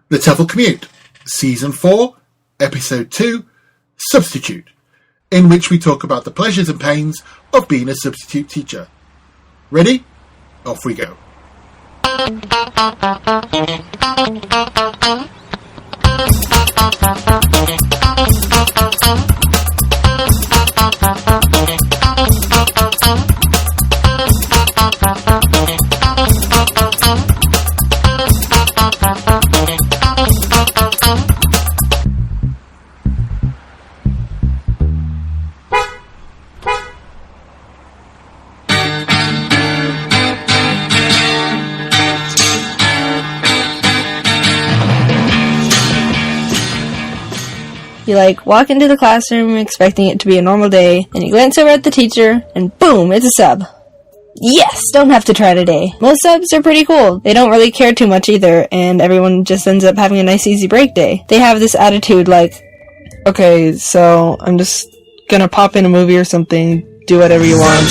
The TEFL Commute, Season 4, Episode 2, Substitute, in which we talk about the pleasures and pains of being a substitute teacher. Ready? Off we go. You walk into the classroom expecting it to be a normal day, and you glance over at the teacher, and boom, it's a sub. Yes, don't have to try today. Most subs are pretty cool. They don't really care too much either, and everyone just ends up having a nice easy break day. They have this attitude okay, so I'm just gonna pop in a movie or something, do whatever you want.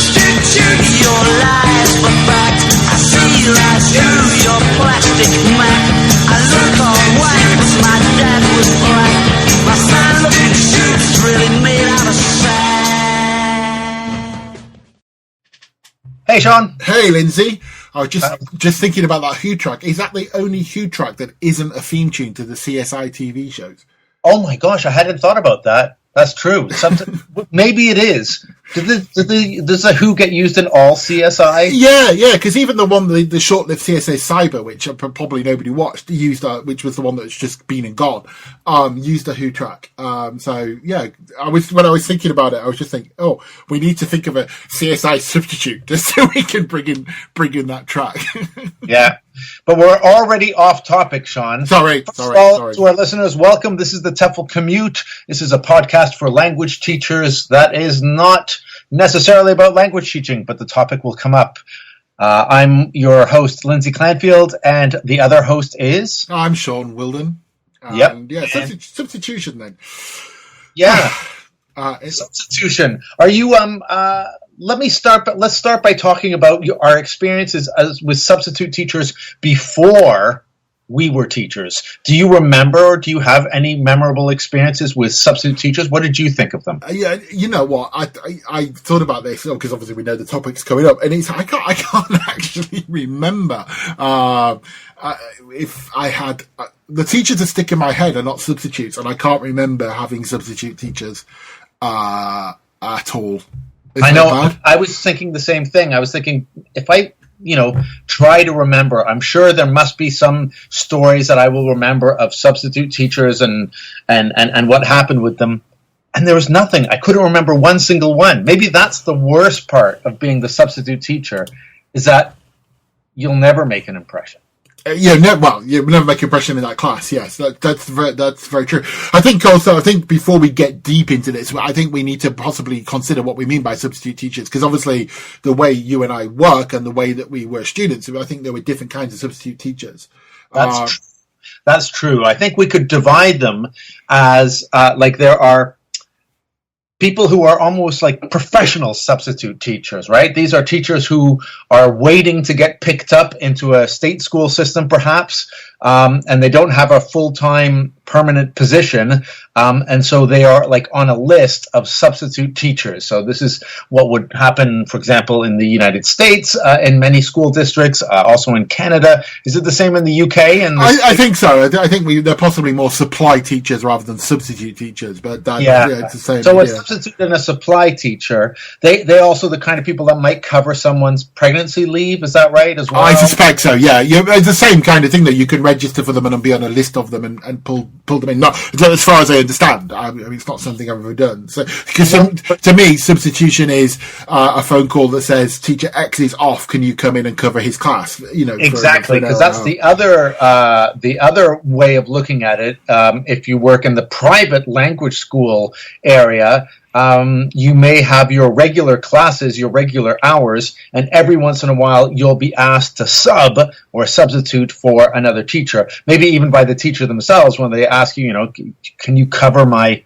Hey, Sean. Hey, Lindsay. I was just thinking about that Who track. Is that the only Who track that isn't a theme tune to the CSI TV shows? Oh my gosh, I hadn't thought about that. That's true. Maybe it is. Does the Who get used in all CSI? Yeah, because even the short-lived CSI Cyber, which probably nobody watched, which was the one that's just been and gone, used a Who track. So yeah, when I was thinking about it, I was just thinking, we need to think of a CSI substitute just so we can bring in that track. Yeah. But we're already off topic, Sean. Sorry. To our listeners, welcome. This is the TEFL Commute. This is a podcast for language teachers that is not necessarily about language teaching, but the topic will come up. I'm your host, Lindsay Clanfield, and the other host is? I'm Sean Wilden. Yep. Yeah, substitution then. Yeah. Substitution. Are you... Let's start by talking about our experiences with substitute teachers before we were teachers. Do you remember, or do you have any memorable experiences with substitute teachers? What did you think of them? Yeah, you know what? I thought about this because obviously we know the topic's coming up, and I can't actually remember if I had the teachers that stick in my head are not substitutes, and I can't remember having substitute teachers at all. I know. I was thinking the same thing. I was thinking if I, try to remember, I'm sure there must be some stories that I will remember of substitute teachers and what happened with them. And there was nothing. I couldn't remember one single one. Maybe that's the worst part of being the substitute teacher, is that you'll never make an impression. You'll never make an impression in that class. Yes, that's very true. I think before we get deep into this, I think we need to possibly consider what we mean by substitute teachers, because obviously the way you and I work and the way that we were students, I think there were different kinds of substitute teachers. That's true. I think we could divide them as there are people who are almost like professional substitute teachers, right? These are teachers who are waiting to get picked up into a state school system, perhaps, and they don't have a full-time permanent position, and so they are on a list of substitute teachers. So this is what would happen, for example, in the United States, in many school districts, also in Canada. Is it the same in the UK? I think so. I think they're possibly more supply teachers rather than substitute teachers, but it's the same. So a substitute and a supply teacher, they also the kind of people that might cover someone's pregnancy leave. Is that right as well? I suspect so. Yeah, it's the same kind of thing that you can register for them and be on a list of them and pull them in. Not as far as I understand. I mean, it's not something I've ever done. So, because to me, substitution is a phone call that says Teacher X is off. Can you come in and cover his class? Exactly, because that's the other way of looking at it. If you work in the private language school area, you may have your regular classes, your regular hours, and every once in a while you'll be asked to sub or substitute for another teacher, maybe even by the teacher themselves when they ask you, can you cover my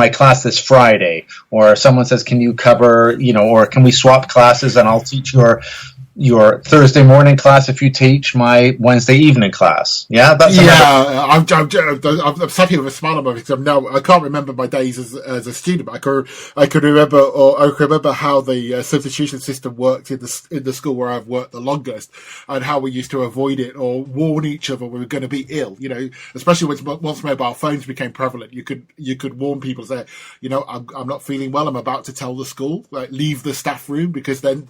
class this Friday? Or someone says, can you cover, or can we swap classes and I'll teach your your Thursday morning class if you teach, my Wednesday evening class. Yeah, that's I'm sat here with a smile on my face. I can't remember my days as a student, but I could remember how the substitution system worked in the school where I've worked the longest, and how we used to avoid it or warn each other we were going to be ill. Especially once mobile phones became prevalent, you could warn people, say, I'm not feeling well. I'm about to tell the school, like, leave the staff room, because then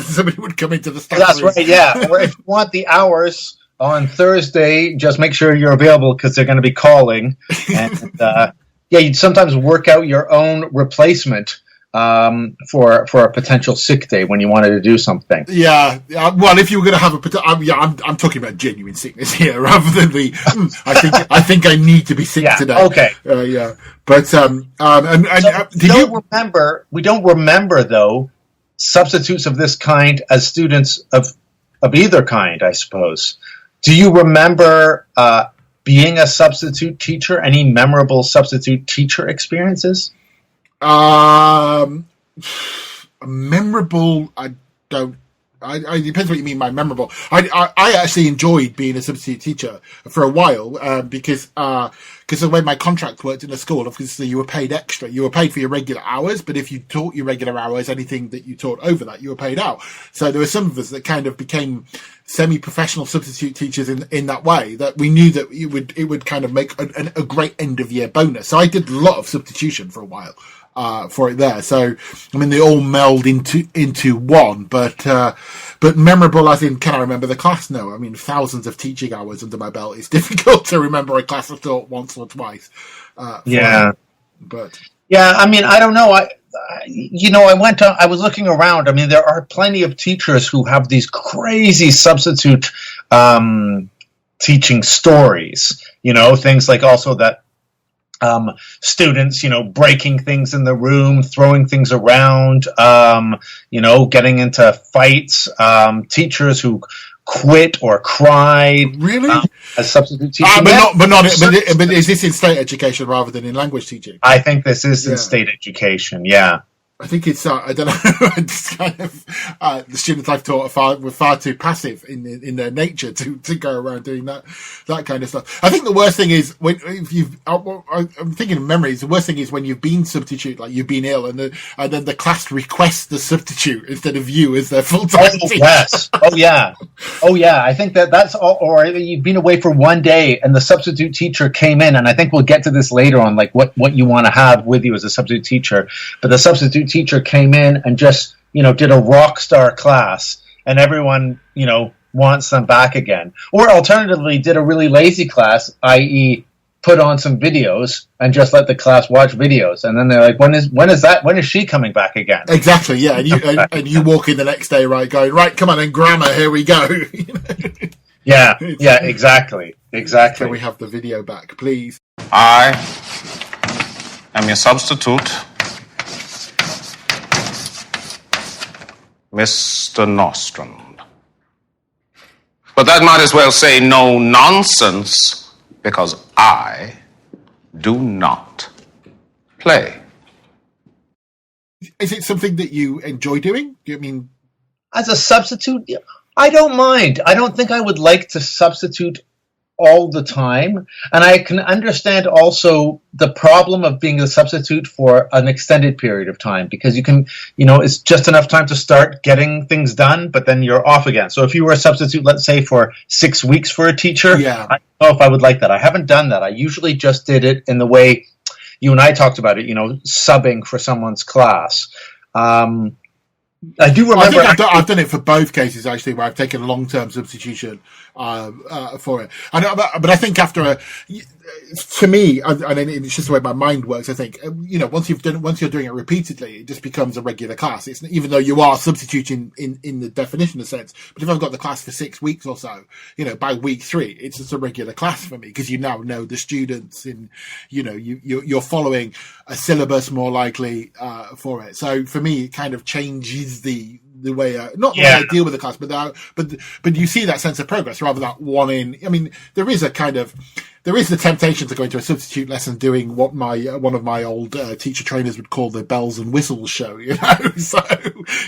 somebody would come into the staff room. That's right. Yeah. Or if you want the hours on Thursday, just make sure you're available, because they're going to be calling. And you'd sometimes work out your own replacement for a potential sick day when you wanted to do something. Yeah. Well, if you were going to have I'm talking about genuine sickness here, rather than the I think I need to be sick today. Okay. Yeah. But we don't remember though substitutes of this kind as students of either kind, I suppose. Do you remember being a substitute teacher? Any memorable substitute teacher experiences? Memorable, I don't. I depends what you mean by memorable. I actually enjoyed being a substitute teacher for a while, because the way my contract worked in the school, obviously you were paid extra. You were paid for your regular hours, but if you taught your regular hours, anything that you taught over that, you were paid out. So there were some of us that kind of became semi-professional substitute teachers in that way, that we knew that it would kind of make a great end of year bonus. So I did a lot of substitution for a while. For it there. So, I mean, they all meld into one, but memorable as in, can I remember the class? No. I mean, thousands of teaching hours under my belt. It's difficult to remember a class I've taught once or twice. But yeah, I mean, I don't know. I was looking around. I mean, there are plenty of teachers who have these crazy substitute, teaching stories, things like also that, students, breaking things in the room, throwing things around, getting into fights, teachers who quit or cried. Really? As substitute teaching. But is this in state education rather than in language teaching? I think this is in state education, yeah. I think it's, I don't know, it's kind of, the students I've taught were far too passive in their nature to go around doing that kind of stuff. I think the worst thing is I'm thinking of memories. The worst thing is when you've been substitute, like you've been ill, and then the class requests the substitute instead of you as their full-time teacher. Yes. Oh yeah. I think that's all, or you've been away for one day and the substitute teacher came in, and I think we'll get to this later on, like what you want to have with you as a substitute teacher, but the substitute teacher came in and just, did a rock star class, and everyone, wants them back again. Or alternatively, did a really lazy class, i.e. put on some videos and just let the class watch videos. And then they're like, when is she coming back again? Exactly, yeah. And you walk in the next day, right, going, right, come on, and grammar, here we go. Yeah, exactly. Can we have the video back, please? I am your substitute, Mr. Nostrand. But that might as well say no nonsense, because I do not play. Is it something that you enjoy doing? Do you mean as a substitute? I don't mind. I don't think I would like to substitute all the time. And I can understand also the problem of being a substitute for an extended period of time, because you can, it's just enough time to start getting things done, but then you're off again. So if you were a substitute, let's say for 6 weeks for a teacher, yeah. I don't know if I would like that. I haven't done that. I usually just did it in the way you and I talked about it, subbing for someone's class. I do remember. I think I've done it for both cases actually, where I've taken a long-term substitution for it. But I think for me, and it's just the way my mind works. I think once you're doing it repeatedly, it just becomes a regular class. It's even though you are substituting in the definition of sense. But if I've got the class for 6 weeks or so, by week 3, it's just a regular class for me, because you now know the students, and you're following a syllabus more likely for it. So for me, it kind of changes the way not the way I deal with the class, but you see that sense of progress rather than one in. I mean, there is a kind of there is the temptation to go into a substitute lesson doing what one of my old teacher trainers would call the bells and whistles show, So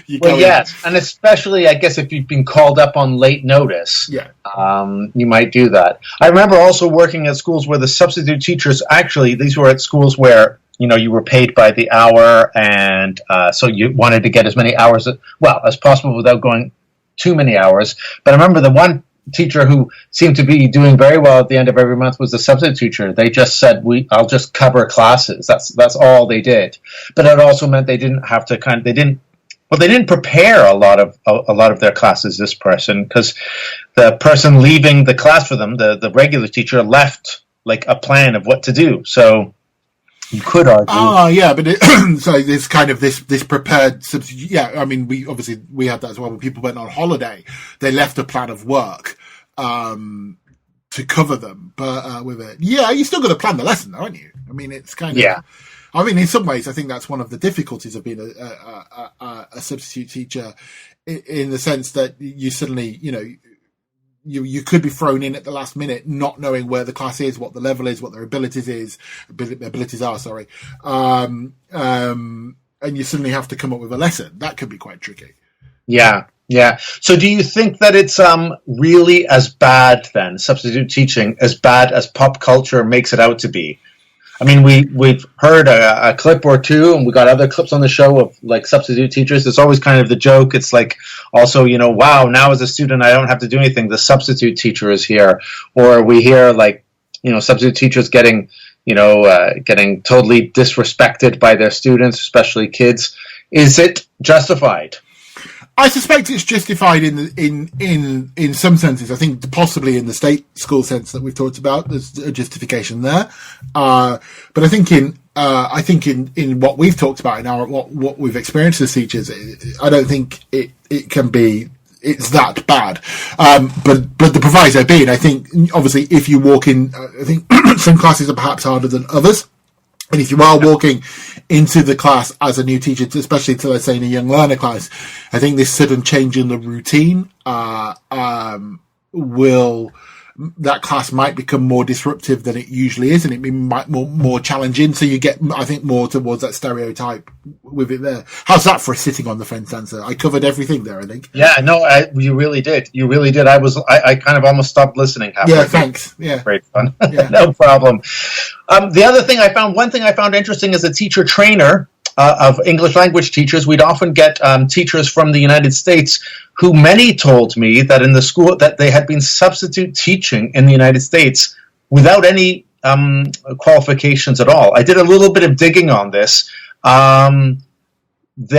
yes, and especially I guess if you've been called up on late notice, you might do that. I remember also working at schools where the substitute teachers these were at schools where you were paid by the hour, and so you wanted to get as many hours as possible without going too many hours. But I remember the one teacher who seemed to be doing very well at the end of every month was the substitute teacher. They just said, I'll just cover classes. That's all they did. But it also meant they didn't have to they didn't prepare a lot of their classes, this person, because the person leaving the class for them, the regular teacher, left like a plan of what to do. So you could argue. But so there's kind of this prepared substitute. Yeah, I mean, we had that as well. When people went on holiday, they left a plan of work to cover them. But with it, you still got to plan the lesson, aren't you? I mean, it's kind of. I mean, in some ways, I think that's one of the difficulties of being a substitute teacher, in the sense that you suddenly, you could be thrown in at the last minute, not knowing where the class is, what the level is, what their abilities are. Sorry, and you suddenly have to come up with a lesson. That could be quite tricky. Yeah. So, do you think that it's really as bad then, substitute teaching, as bad as pop culture makes it out to be? I mean, we've heard a clip or two, and we got other clips on the show of like substitute teachers. It's always kind of the joke. It's like also, wow, now as a student, I don't have to do anything. The substitute teacher is here. Or we hear like, substitute teachers getting totally disrespected by their students, especially kids. Is it justified? I suspect it's justified in some senses. I think possibly in the state school sense that we've talked about, there's a justification there. But I think in what we've talked about in what we've experienced as teachers, I don't think it can be. It's that bad. But the proviso being, I think obviously if you walk in, I think some classes are perhaps harder than others. And if you are walking into the class as a new teacher, especially to, let's say, in a young learner class, I think this sudden change in the routine that class might become more disruptive than it usually is, and it might more challenging. So you get, I think, more towards that stereotype with it there. How's that for a sitting on the fence answer? I covered everything there, I think. Yeah, no, you really did. You really did. I kind of almost stopped listening halfway. Yeah, thanks. Yeah, great fun. Yeah. No problem. The other thing one thing I found interesting as a teacher trainer of English language teachers, we'd often get teachers from the United States who many told me that in the school that they had been substitute teaching in the United States without any qualifications at all. I did a little bit of digging on this. Many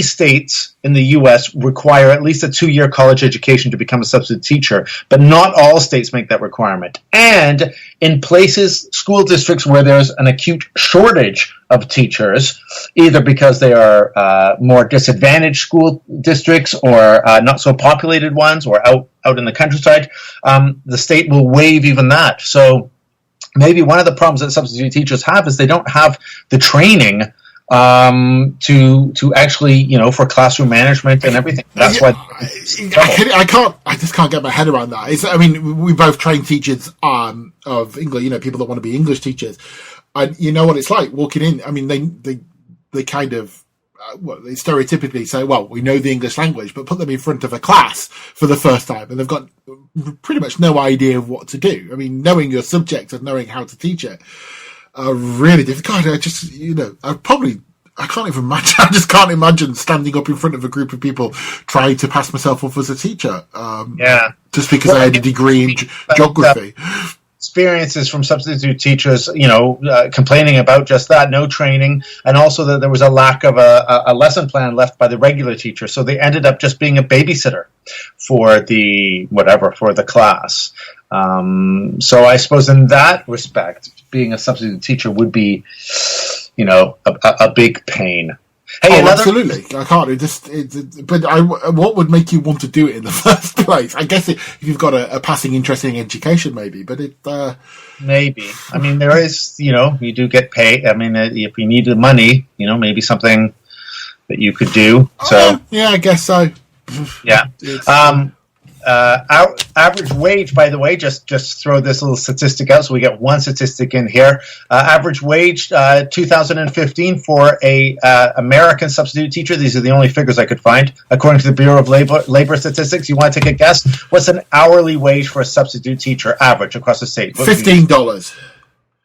states in the U.S. require at least a 2-year college education to become a substitute teacher, but not all states make that requirement. And in places, school districts where there's an acute shortage of teachers, either because they are more disadvantaged school districts or not so populated ones, or out in the countryside, the state will waive even that. So maybe one of the problems that substitute teachers have is they don't have the training to actually, for classroom management and everything. That's why I just can't get my head around that. We both train teachers of English, people that want to be English teachers, and you know what it's like walking in. I mean, they kind of they stereotypically say, well, we know the English language, but put them in front of a class for the first time, and they've got pretty much no idea of what to do. I mean, knowing your subject and knowing how to teach it are really difficult. God, I can't even imagine. I just can't imagine standing up in front of a group of people trying to pass myself off as a teacher. Just because I had a degree in geography. Experiences from substitute teachers, complaining about just that, no training, and also that there was a lack of a lesson plan left by the regular teacher. So they ended up just being a babysitter for the class. So I suppose in that respect, being a substitute teacher would be, a big pain. Hey, absolutely. I can't. What would make you want to do it in the first place? I guess if you've got a passing interest in education, maybe. But maybe. I mean, there is. You do get paid. I mean, if you need the money, maybe something that you could do. So yeah, I guess so. Yeah. Average wage, by the way, just throw this little statistic out so we get one statistic in here. Average wage 2015 for a American substitute teacher. These are the only figures I could find. According to the Bureau of Labor Statistics, you want to take a guess? What's an hourly wage for a substitute teacher average across the state? $15.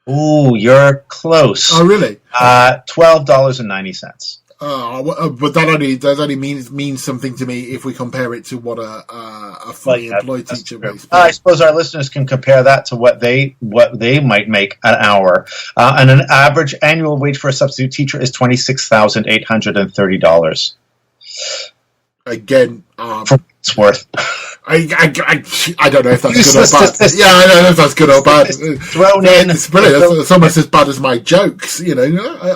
Ooh, you're close. Oh, really? $12.90. But that only means something to me if we compare it to what a fully employed teacher makes. I suppose our listeners can compare that to what they might make an hour. And an average annual wage for a substitute teacher is $26,830. Again, it's worth. I don't know if that's good or bad. Yeah, I don't know if that's good or bad. Thrown in. It's brilliant. It's almost as bad as my jokes. You know,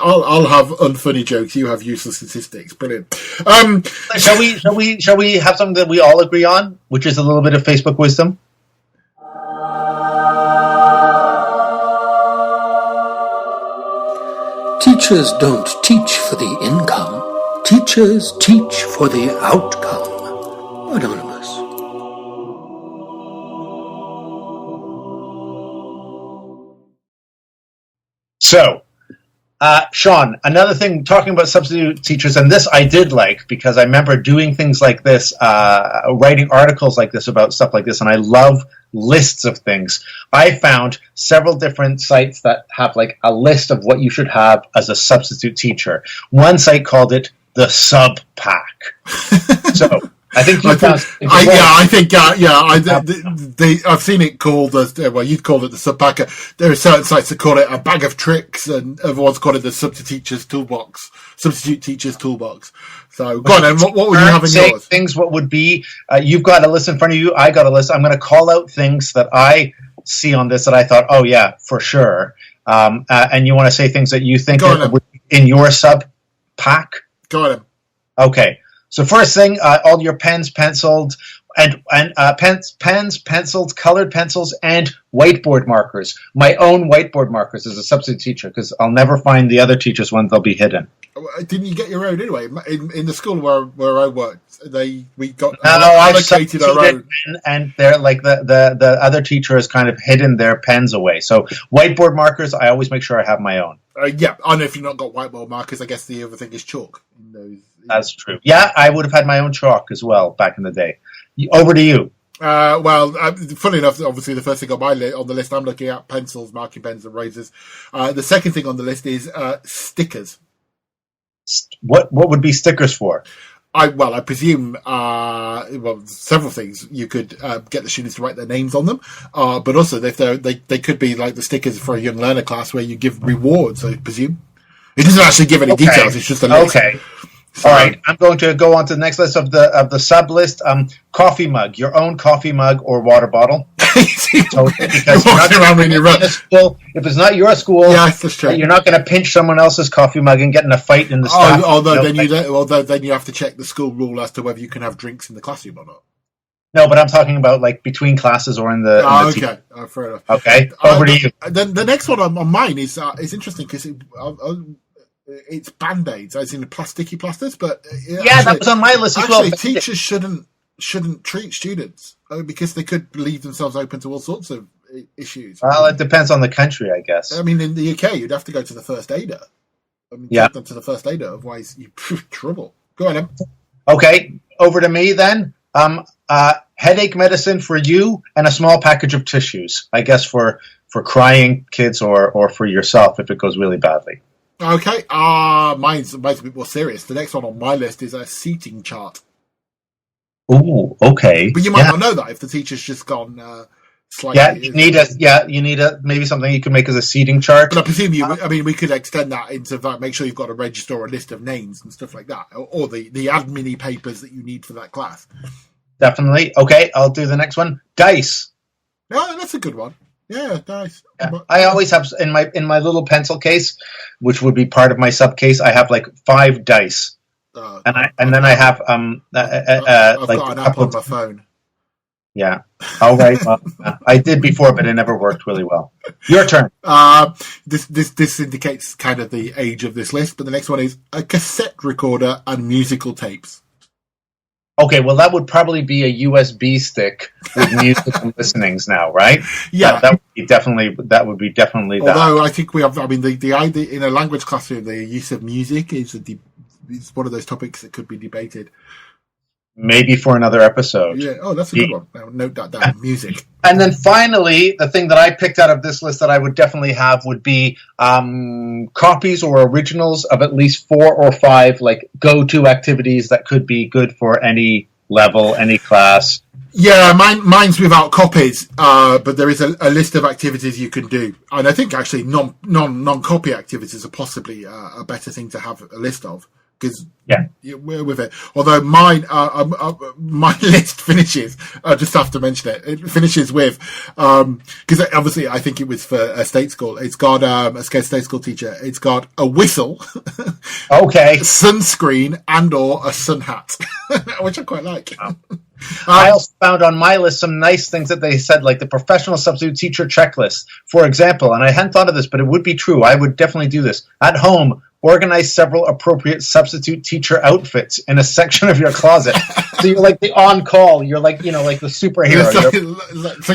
I'll have unfunny jokes. You have useless statistics. Brilliant. Shall we have something that we all agree on, which is a little bit of Facebook wisdom? Teachers don't teach for the income. Teachers teach for the outcome. Anonymous. So, Sean, another thing, talking about substitute teachers, and this I did like because I remember doing things like this, writing articles like this about stuff like this, and I love lists of things. I found several different sites that have like a list of what you should have as a substitute teacher. One site called it the Sub Pack. So I think you found. I've seen it called as well. You'd call it the Sub Pack. There are certain sites that call it a bag of tricks, and everyone's called it the Substitute Teachers Toolbox. So go on, and what would you have in yours? Things. What would be? You've got a list in front of you. I got a list. I'm going to call out things that I see on this that I thought, oh yeah, for sure. And you want to say things that you think would be in your Sub Pack? Go on. Okay. So first thing, all your pens, penciled, and pens, pencils, colored pencils, and whiteboard markers. My own whiteboard markers as a substitute teacher, because I'll never find the other teachers' ones. They'll be hidden. Didn't you get your own anyway? In the school where I worked, we got allocated our own, and they're like the other teacher has kind of hidden their pens away. So whiteboard markers, I always make sure I have my own. Yeah, and if you've not got whiteboard markers, I guess the other thing is chalk. That's true. Yeah, I would have had my own chalk as well back in the day. Over to you. Funny enough, obviously the first thing on the list I'm looking at, pencils, marking pens, and razors. The second thing on the list is stickers. What would be stickers for? I presume several things. You could get the students to write their names on them, but also if they could be like the stickers for a young learner class where you give rewards. I presume it doesn't actually give any details. It's just a list. Okay. So, all right, I'm going to go on to the next list of the sub list. Coffee mug, your own coffee mug or water bottle. So, because if it's not your school, yes, that's true. You're not going to pinch someone else's coffee mug and get in a fight in the staff. Then you have to check the school rule as to whether you can have drinks in the classroom or not. No, but I'm talking about like between classes or in the. Okay, fair enough. Okay, over to you. Then the next one on mine is interesting because it's Band-Aids, as in the plasticky plasters, but that was on my list as well. Actually, teachers shouldn't treat students because they could leave themselves open to all sorts of issues. Well, it depends on the country, I guess. I mean, in the UK, you'd have to go to the first aider. Take them to the first aider, otherwise you're trouble. Go on, then. Okay, over to me then. Headache medicine for you and a small package of tissues, I guess for crying kids or for yourself if it goes really badly. Okay, mine's a bit more serious. The next one on my list is a seating chart. Ooh, okay. But you might not know that if the teacher's just gone slightly. Yeah, you need maybe something you can make as a seating chart. But I presume we could extend that into that. Make sure you've got a register or a list of names and stuff like that, or the admin papers that you need for that class. Definitely. Okay, I'll do the next one. Dice. Oh, that's a good one. Yeah, nice. Yeah. I always have in my little pencil case, which would be part of my sub case. I have like 5 dice, and then I have I've like got an app on my phone. Yeah. All right. Well, I did before, but it never worked really well. Your turn. This indicates kind of the age of this list, but the next one is a cassette recorder and musical tapes. Okay, well, that would probably be a USB stick with music and listenings now, right? Yeah. That would be definitely that. Although I think we have, I mean, the idea in a language classroom, the use of music is one of those topics that could be debated. Maybe for another episode. Yeah. Oh, that's a good one. I'll note that down. Music. And then finally, the thing that I picked out of this list that I would definitely have would be copies or originals of at least 4 or 5 like go-to activities that could be good for any level, any class. Yeah, mine's without copies, but there is a list of activities you can do, and I think actually non-copy activities are possibly a better thing to have a list of. Because we're with it. Although my list finishes, I just have to mention it. It finishes with because obviously I think it was for a state school. It's got a state school teacher. It's got a whistle, okay, sunscreen, and/or a sun hat, which I quite like. I also found on my list some nice things that they said, like the professional substitute teacher checklist, for example. And I hadn't thought of this, but it would be true. I would definitely do this at home. Organize several appropriate substitute teacher outfits in a section of your closet. So you're like the on-call. You're like, like the superhero.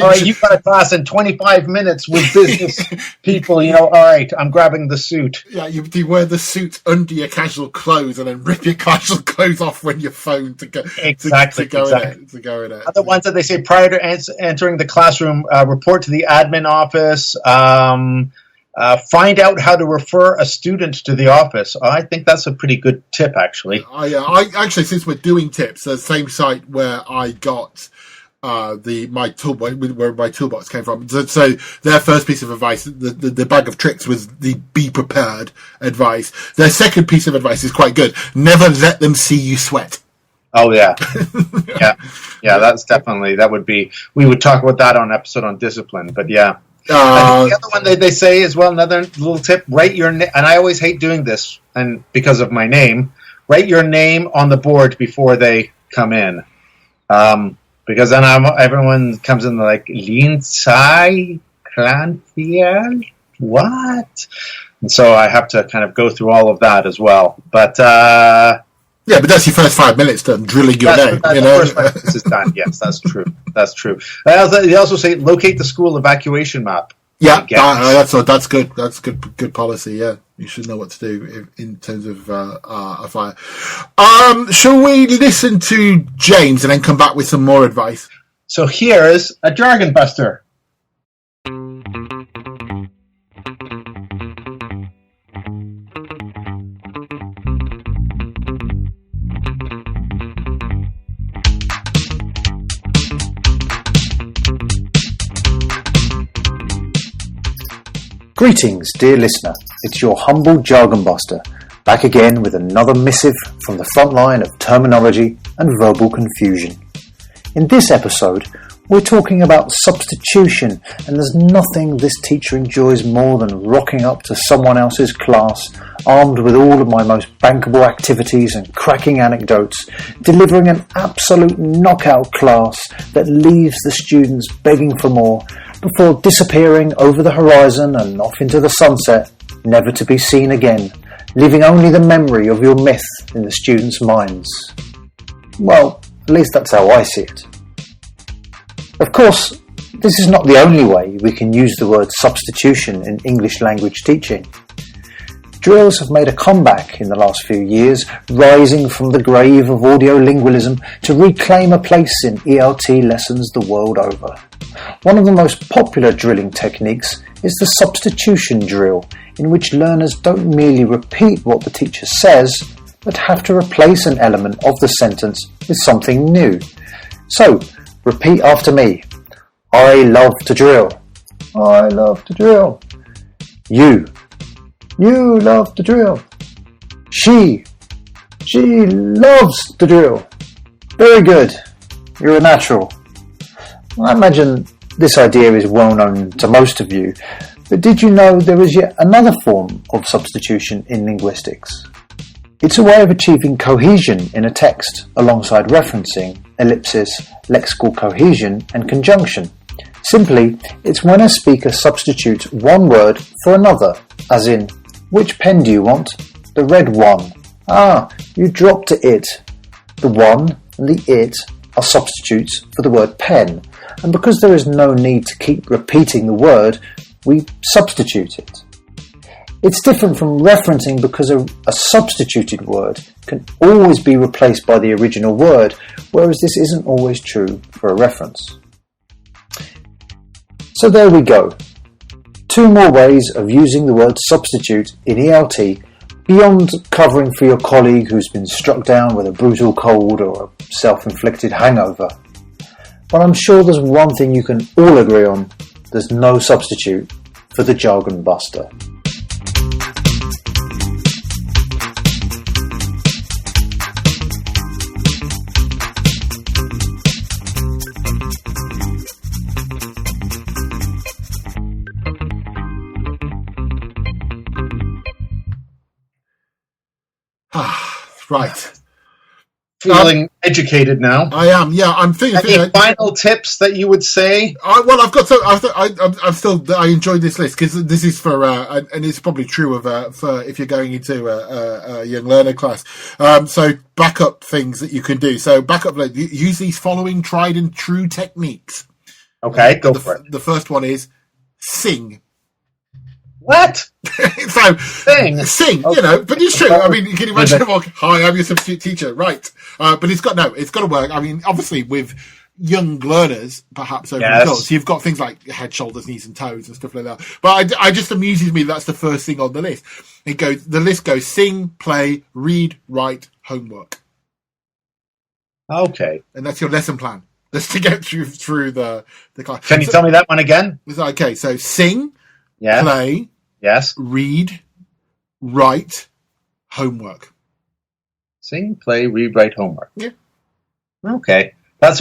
All right, you've got a class in 25 minutes with business people. All right, I'm grabbing the suit. Yeah, you wear the suit under your casual clothes and then rip your casual clothes off when you're phoned to go exactly. To go in it. Other ones that they say prior to entering the classroom, report to the admin office. Find out how to refer a student to the office. I think that's a pretty good tip, actually. I actually, since we're doing tips, the same site where I got where my toolbox came from. So their first piece of advice, the bag of tricks, was the be prepared advice. Their second piece of advice is quite good. Never let them see you sweat. Oh yeah, yeah. That's definitely we would talk about that on an episode on discipline, but yeah. And the other one they say as well, another little tip, write your name, and I always hate doing this, and because of my name, write your name on the board before they come in. Because then everyone comes in like, Lindsay Clanfield? What? And so I have to kind of go through all of that as well. But yeah, but that's your first 5 minutes done, drilling your name. The first 5 minutes is done. Yes, that's true. That's true. They also say locate the school evacuation map. Yeah, that's good. That's good policy. Yeah, you should know what to do in terms of a fire. Shall we listen to James and then come back with some more advice? So here's a jargon buster. Greetings, dear listener. It's your humble jargon buster, back again with another missive from the front line of terminology and verbal confusion. In this episode, we're talking about substitution, and there's nothing this teacher enjoys more than rocking up to someone else's class, armed with all of my most bankable activities and cracking anecdotes, delivering an absolute knockout class that leaves the students begging for more, before disappearing over the horizon and off into the sunset, never to be seen again, leaving only the memory of your myth in the students' minds. Well, at least that's how I see it. Of course, this is not the only way we can use the word substitution in English language teaching. Drills have made a comeback in the last few years, rising from the grave of audiolingualism to reclaim a place in ELT lessons the world over. One of the most popular drilling techniques is the substitution drill, in which learners don't merely repeat what the teacher says, but have to replace an element of the sentence with something new. So, repeat after me. I love to drill. I love to drill. You love to drill. She loves to drill. Very good. You're a natural. I imagine this idea is well known to most of you, but did you know there is yet another form of substitution in linguistics? It's a way of achieving cohesion in a text alongside referencing, ellipsis, lexical cohesion and conjunction. Simply, it's when a speaker substitutes one word for another, as in, which pen do you want? The red one. Ah, you dropped it. The one and the it are substitutes for the word pen, and because there is no need to keep repeating the word, we substitute it. It's different from referencing because a substituted word can always be replaced by the original word, whereas this isn't always true for a reference. So there we go. 2 more ways of using the word substitute in ELT beyond covering for your colleague who's been struck down with a brutal cold or a self-inflicted hangover. But I'm sure there's one thing you can all agree on: there's no substitute for the jargon buster. Right. Feeling educated now. I am. Yeah, I'm thinking. Any final tips that you would say? I've got. I enjoyed this list because this is for, and it's probably true of for if you're going into a young learner class. So backup things that you can do. So backup, use these following tried and true techniques. Okay, go for it. The first one is sing. What? So sing, okay. But it's true. I mean, you can imagine, hi, I'm your substitute teacher, right? But it's got to work. I mean, obviously with young learners, perhaps over adults, you've got things like head, shoulders, knees, and toes and stuff like that. But I just amuses me that's the first thing on the list. The list goes sing, play, read, write, homework. Okay, and that's your lesson plan. That's to get through the class. Can you tell me that one again? Okay, so sing, play. Yes. Read, write, homework. Sing, play, read, write, homework. Yeah. Okay. That's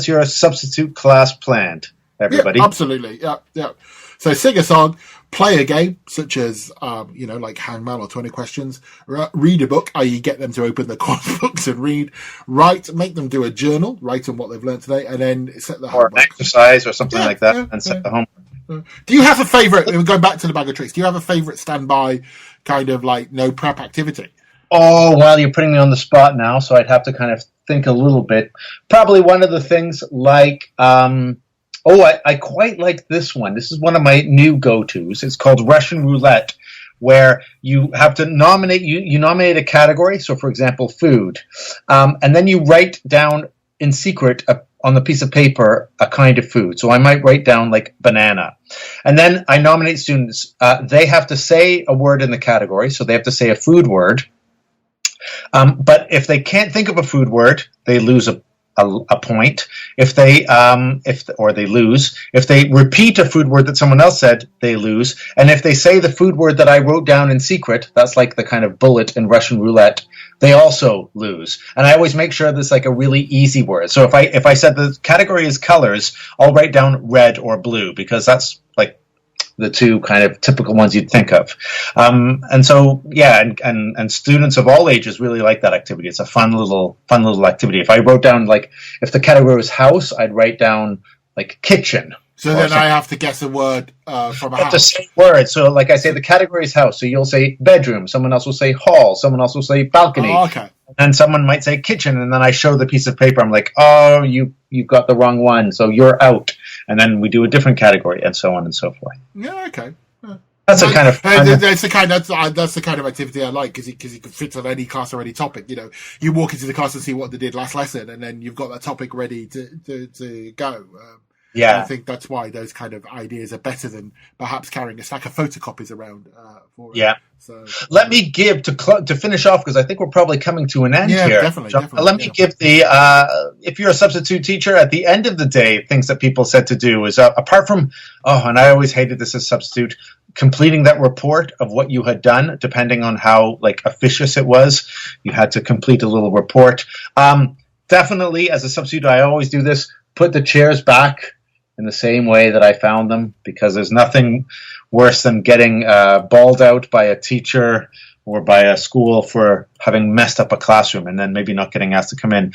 your substitute class planned, everybody. Yeah, absolutely. Yeah. So sing a song, play a game, such as like Hangman or 20 Questions. Read a book, i.e. get them to open the course books and read. Write, make them do a journal, write on what they've learned today, and then set the homework. Or an exercise or something like that, and set the homework. Do you have a favourite, going back to the bag of tricks, do you have a favourite standby kind of like no prep activity? Oh, well, you're putting me on the spot now, so I'd have to kind of think a little bit. Probably one of the things like, I quite like this one. This is one of my new go-tos. It's called Russian Roulette, where you have to nominate, you nominate a category, so for example, food, and then you write down in secret on the piece of paper a kind of food. So I might write down like banana. And then I nominate students. They have to say a word in the category. So they have to say a food word. But if they can't think of a food word, they lose a point. If they lose. If they repeat a food word that someone else said, they lose. And if they say the food word that I wrote down in secret, that's like the kind of bullet in Russian roulette, they also lose. And I always make sure there's like a really easy word. So if I said the category is colors, I'll write down red or blue because that's like the two kind of typical ones you'd think of. And so, yeah, and students of all ages really like that activity. It's a fun little activity. If I wrote down, like, if the category was house, I'd write down, like, kitchen. So then I have to guess a word from a house. The same word. So, like I say, the category is house. So you'll say bedroom. Someone else will say hall. Someone else will say balcony. Oh, okay. And someone might say kitchen. And then I show the piece of paper. I'm like, oh, you got the wrong one. So you're out. And then we do a different category and so on and so forth. Yeah, okay. That's a kind of that's the kind of activity I like because you can fit on any class or any topic. You know, you walk into the class and see what they did last lesson, and then you've got that topic ready to go. Yeah, I think that's why those kind of ideas are better than perhaps carrying a stack of photocopies around. Yeah. So let me give to finish off because I think we're probably coming to an end here. Definitely. Let me give if you're a substitute teacher, at the end of the day, things that people said to do is apart from and I always hated this as substitute, completing that report of what you had done, depending on how like officious it was, you had to complete a little report. Definitely, as a substitute, I always do this: put the chairs back in the same way that I found them, because there's nothing worse than getting bawled out by a teacher or by a school for having messed up a classroom and then maybe not getting asked to come in.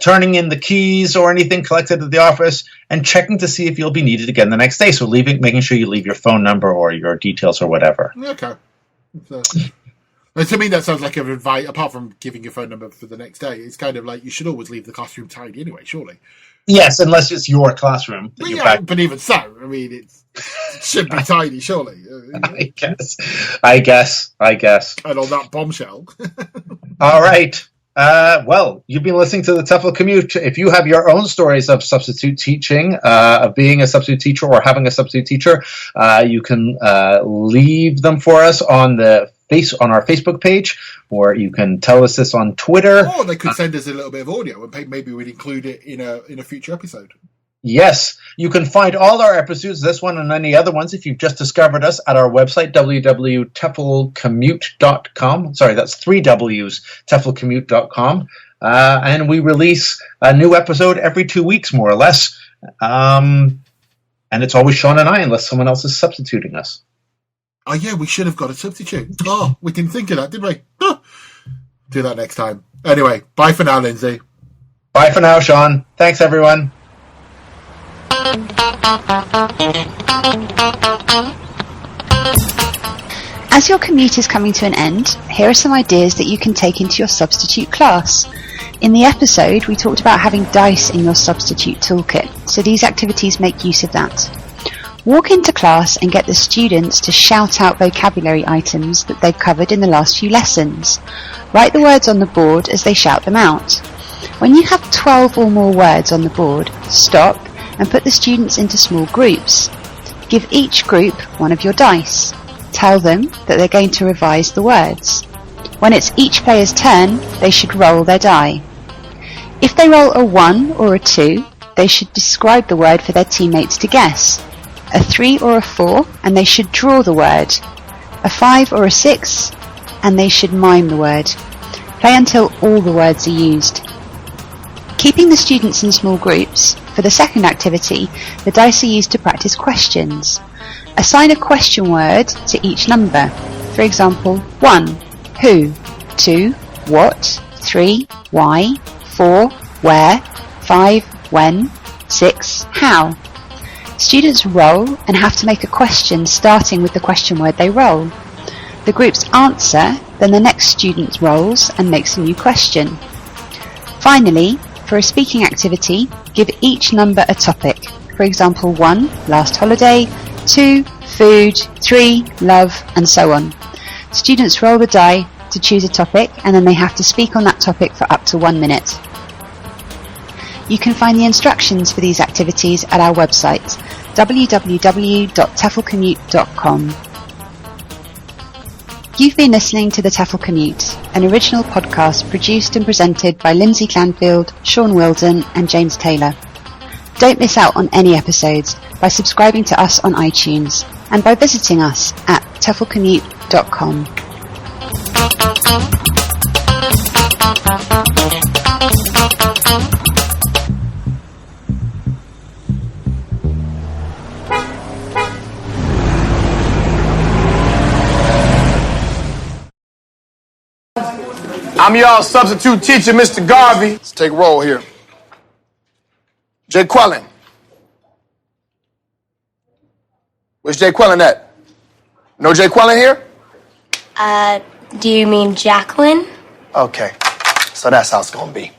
Turning in the keys or anything collected at the office and checking to see if you'll be needed again the next day. So making sure you leave your phone number or your details or whatever. Okay. And to me, that sounds like an advice, apart from giving your phone number for the next day, it's kind of like you should always leave the classroom tidy anyway, surely. Yes, unless it's your classroom. But, yeah, but even so, I mean, it should be tidy, surely. I guess. And on that bombshell. All right. Well, you've been listening to the TEFL Commute. If you have your own stories of substitute teaching, of being a substitute teacher or having a substitute teacher, you can leave them for us on our Facebook page, or you can tell us this on Twitter. Or they could send us a little bit of audio, and maybe we'd include it in a future episode. Yes, you can find all our episodes, this one and any other ones, if you've just discovered us, at our website, www.teflcommute.com. Sorry, that's 3 W's, teflcommute.com. And we release a new episode every 2 weeks, more or less. And it's always Sean and I, unless someone else is substituting us. Oh, yeah, we should have got a substitute. Oh, we didn't think of that, did we? Oh. Do that next time. Anyway, bye for now, Lindsay. Bye for now, Sean. Thanks, everyone. As your commute is coming to an end, here are some ideas that you can take into your substitute class. In the episode, we talked about having dice in your substitute toolkit, so these activities make use of that. Walk into class and get the students to shout out vocabulary items that they've covered in the last few lessons. Write the words on the board as they shout them out. When you have 12 or more words on the board, stop and put the students into small groups. Give each group one of your dice. Tell them that they're going to revise the words. When it's each player's turn, they should roll their die. If they roll a 1 or a 2, they should describe the word for their teammates to guess. A 3 or a 4, and they should draw the word. A 5 or a 6, and they should mime the word. Play until all the words are used. Keeping the students in small groups, for the second activity, the dice are used to practice questions. Assign a question word to each number. For example, 1, who, 2, what, 3, why, 4, where, 5, when, 6, how. Students roll and have to make a question starting with the question word they roll. The groups answer, then the next student rolls and makes a new question. Finally, for a speaking activity, give each number a topic. For example, 1, last holiday, 2, food, 3, love, and so on. Students roll the die to choose a topic, and then they have to speak on that topic for up to 1 minute. You can find the instructions for these activities at our website, www.teflcommute.com. You've been listening to the TEFL Commute, an original podcast produced and presented by Lindsay Clanfield, Sean Wilden, and James Taylor. Don't miss out on any episodes by subscribing to us on iTunes and by visiting us at teflcommute.com. I'm y'all substitute teacher, Mr. Garvey. Let's take roll here. Jay Quellen. Where's Jay Quellen at? No Jay Quellen here? Do you mean Jacqueline? Okay, so that's how it's gonna be.